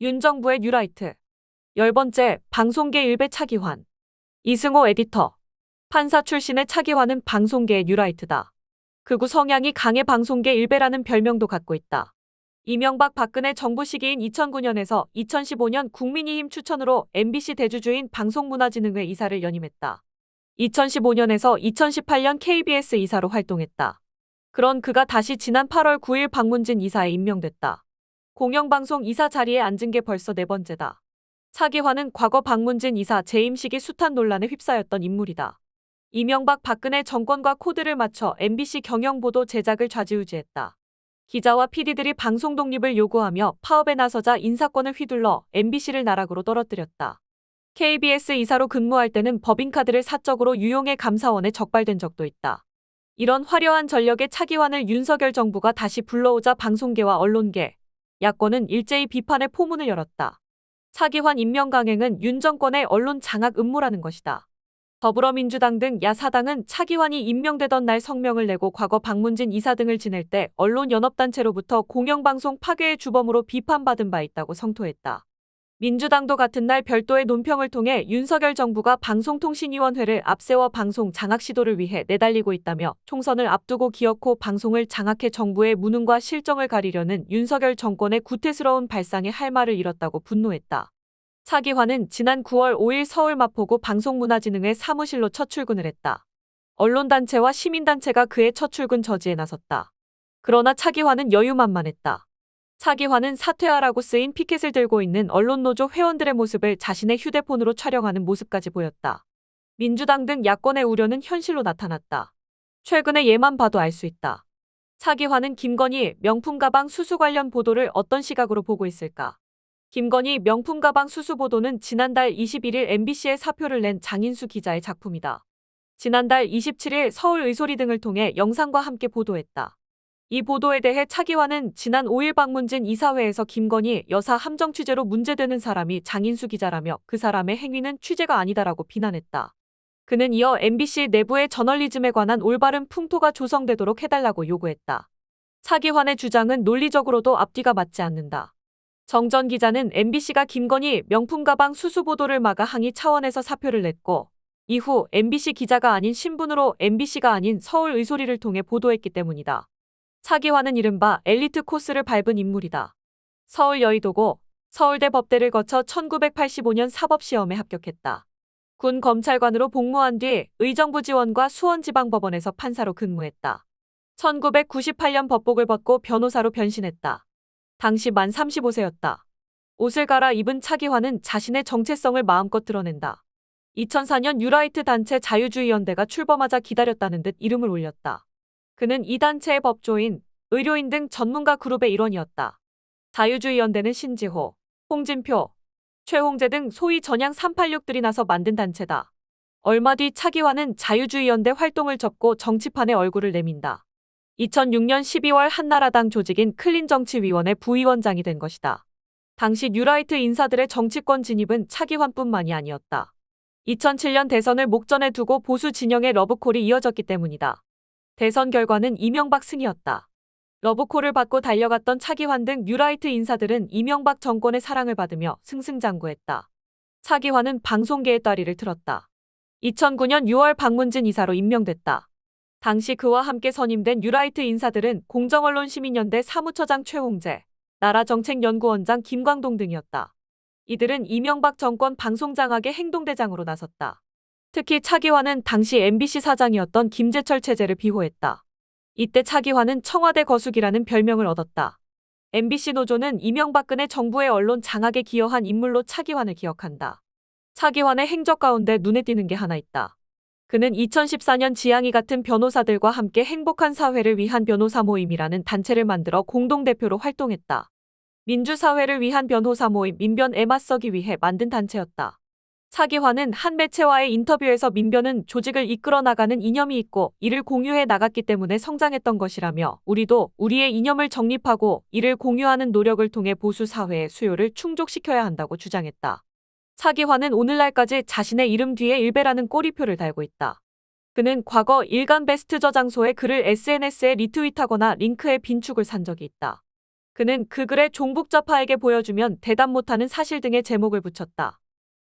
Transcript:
윤정부의 뉴라이트. 10번째, 방송계 일배 차기환. 이승호 에디터. 판사 출신의 차기환은 방송계의 뉴라이트다. 극우 성향이 강해 방송계 일배라는 별명도 갖고 있다. 이명박 박근혜 정부 시기인 2009년에서 2015년 국민의힘 추천으로 MBC 대주주인 방송문화진흥회 이사를 연임했다. 2015년에서 2018년 KBS 이사로 활동했다. 그런 그가 다시 지난 8월 9일 박문진 이사에 임명됐다. 공영방송 이사 자리에 앉은 게 벌써 4번째다. 차기환은 과거 박문진 이사 재임 시기 숱한 논란에 휩싸였던 인물이다. 이명박 박근혜 정권과 코드를 맞춰 MBC 경영보도 제작을 좌지우지했다. 기자와 PD들이 방송 독립을 요구하며 파업에 나서자 인사권을 휘둘러 MBC를 나락으로 떨어뜨렸다. KBS 이사로 근무할 때는 법인카드를 사적으로 유용해 감사원에 적발된 적도 있다. 이런 화려한 전력의 차기환을 윤석열 정부가 다시 불러오자 방송계와 언론계, 야권은 일제히 비판의 포문을 열었다. 차기환 임명 강행은 윤 정권의 언론 장악 음모라는 것이다. 더불어민주당 등 야사당은 차기환이 임명되던 날 성명을 내고 과거 박문진 이사 등을 지낼 때 언론연합단체로부터 공영방송 파괴의 주범으로 비판받은 바 있다고 성토했다. 민주당도 같은 날 별도의 논평을 통해 윤석열 정부가 방송통신위원회를 앞세워 방송 장악 시도를 위해 내달리고 있다며 총선을 앞두고 기어코 방송을 장악해 정부의 무능과 실정을 가리려는 윤석열 정권의 구태스러운 발상에 할 말을 잃었다고 분노했다. 차기환은 지난 9월 5일 서울 마포구 방송문화진흥회 사무실로 첫 출근을 했다. 언론단체와 시민단체가 그의 첫 출근 저지에 나섰다. 그러나 차기환은 여유만만했다. 차기환은 사퇴하라고 쓰인 피켓을 들고 있는 언론노조 회원들의 모습을 자신의 휴대폰으로 촬영하는 모습까지 보였다. 민주당 등 야권의 우려는 현실로 나타났다. 최근의 예만 봐도 알 수 있다. 차기환은 김건희 명품 가방 수수 관련 보도를 어떤 시각으로 보고 있을까? 김건희 명품 가방 수수 보도는 지난달 21일 MBC에 사표를 낸 장인수 기자의 작품이다. 지난달 27일 서울 의소리 등을 통해 영상과 함께 보도했다. 이 보도에 대해 차기환은 지난 5일 박문진 이사회에서 김건희 여사 함정 취재로 문제되는 사람이 장인수 기자라며 그 사람의 행위는 취재가 아니다라고 비난했다. 그는 이어 MBC 내부의 저널리즘에 관한 올바른 풍토가 조성되도록 해달라고 요구했다. 차기환의 주장은 논리적으로도 앞뒤가 맞지 않는다. 정 전 기자는 MBC가 김건희 명품 가방 수수 보도를 막아 항의 차원에서 사표를 냈고 이후 MBC 기자가 아닌 신분으로 MBC가 아닌 서울 의소리를 통해 보도했기 때문이다. 차기환은 이른바 엘리트 코스를 밟은 인물이다. 서울 여의도고 서울대 법대를 거쳐 1985년 사법시험에 합격했다. 군 검찰관으로 복무한 뒤 의정부 지원과 수원지방법원에서 판사로 근무했다. 1998년 법복을 벗고 변호사로 변신했다. 당시 만 35세였다. 옷을 갈아입은 차기환은 자신의 정체성을 마음껏 드러낸다. 2004년 뉴라이트 단체 자유주의연대가 출범하자 기다렸다는 듯 이름을 올렸다. 그는 이 단체의 법조인, 의료인 등 전문가 그룹의 일원이었다. 자유주의연대는 신지호, 홍진표, 최홍재 등 소위 전향 386들이 나서 만든 단체다. 얼마 뒤 차기환은 자유주의연대 활동을 접고 정치판에 얼굴을 내민다. 2006년 12월 한나라당 조직인 클린정치위원회 부위원장이 된 것이다. 당시 뉴라이트 인사들의 정치권 진입은 차기환뿐만이 아니었다. 2007년 대선을 목전에 두고 보수 진영의 러브콜이 이어졌기 때문이다. 대선 결과는 이명박 승이었다. 러브콜을 받고 달려갔던 차기환 등 뉴라이트 인사들은 이명박 정권의 사랑을 받으며 승승장구했다. 차기환은 방송계의 따리를 틀었다. 2009년 6월 박문진 이사로 임명됐다. 당시 그와 함께 선임된 뉴라이트 인사들은 공정언론시민연대 사무처장 최홍재, 나라정책연구원장 김광동 등이었다. 이들은 이명박 정권 방송장악의 행동대장으로 나섰다. 특히 차기환은 당시 MBC 사장이었던 김재철 체제를 비호했다. 이때 차기환은 청와대 거수기라는 별명을 얻었다. MBC 노조는 이명박근혜 정부의 언론 장악에 기여한 인물로 차기환을 기억한다. 차기환의 행적 가운데 눈에 띄는 게 하나 있다. 그는 2014년 지향이 같은 변호사들과 함께 행복한 사회를 위한 변호사 모임이라는 단체를 만들어 공동대표로 활동했다. 민주사회를 위한 변호사 모임 민변에 맞서기 위해 만든 단체였다. 차기환은 한 매체와의 인터뷰에서 민변은 조직을 이끌어 나가는 이념이 있고 이를 공유해 나갔기 때문에 성장했던 것이라며 우리도 우리의 이념을 정립하고 이를 공유하는 노력을 통해 보수 사회의 수요를 충족시켜야 한다고 주장했다. 차기환은 오늘날까지 자신의 이름 뒤에 일베라는 꼬리표를 달고 있다. 그는 과거 일간 베스트 저장소에 글을 SNS에 리트윗하거나 링크에 빈축을 산 적이 있다. 그는 그 글에 종북좌파에게 보여주면 대답 못하는 사실 등의 제목을 붙였다.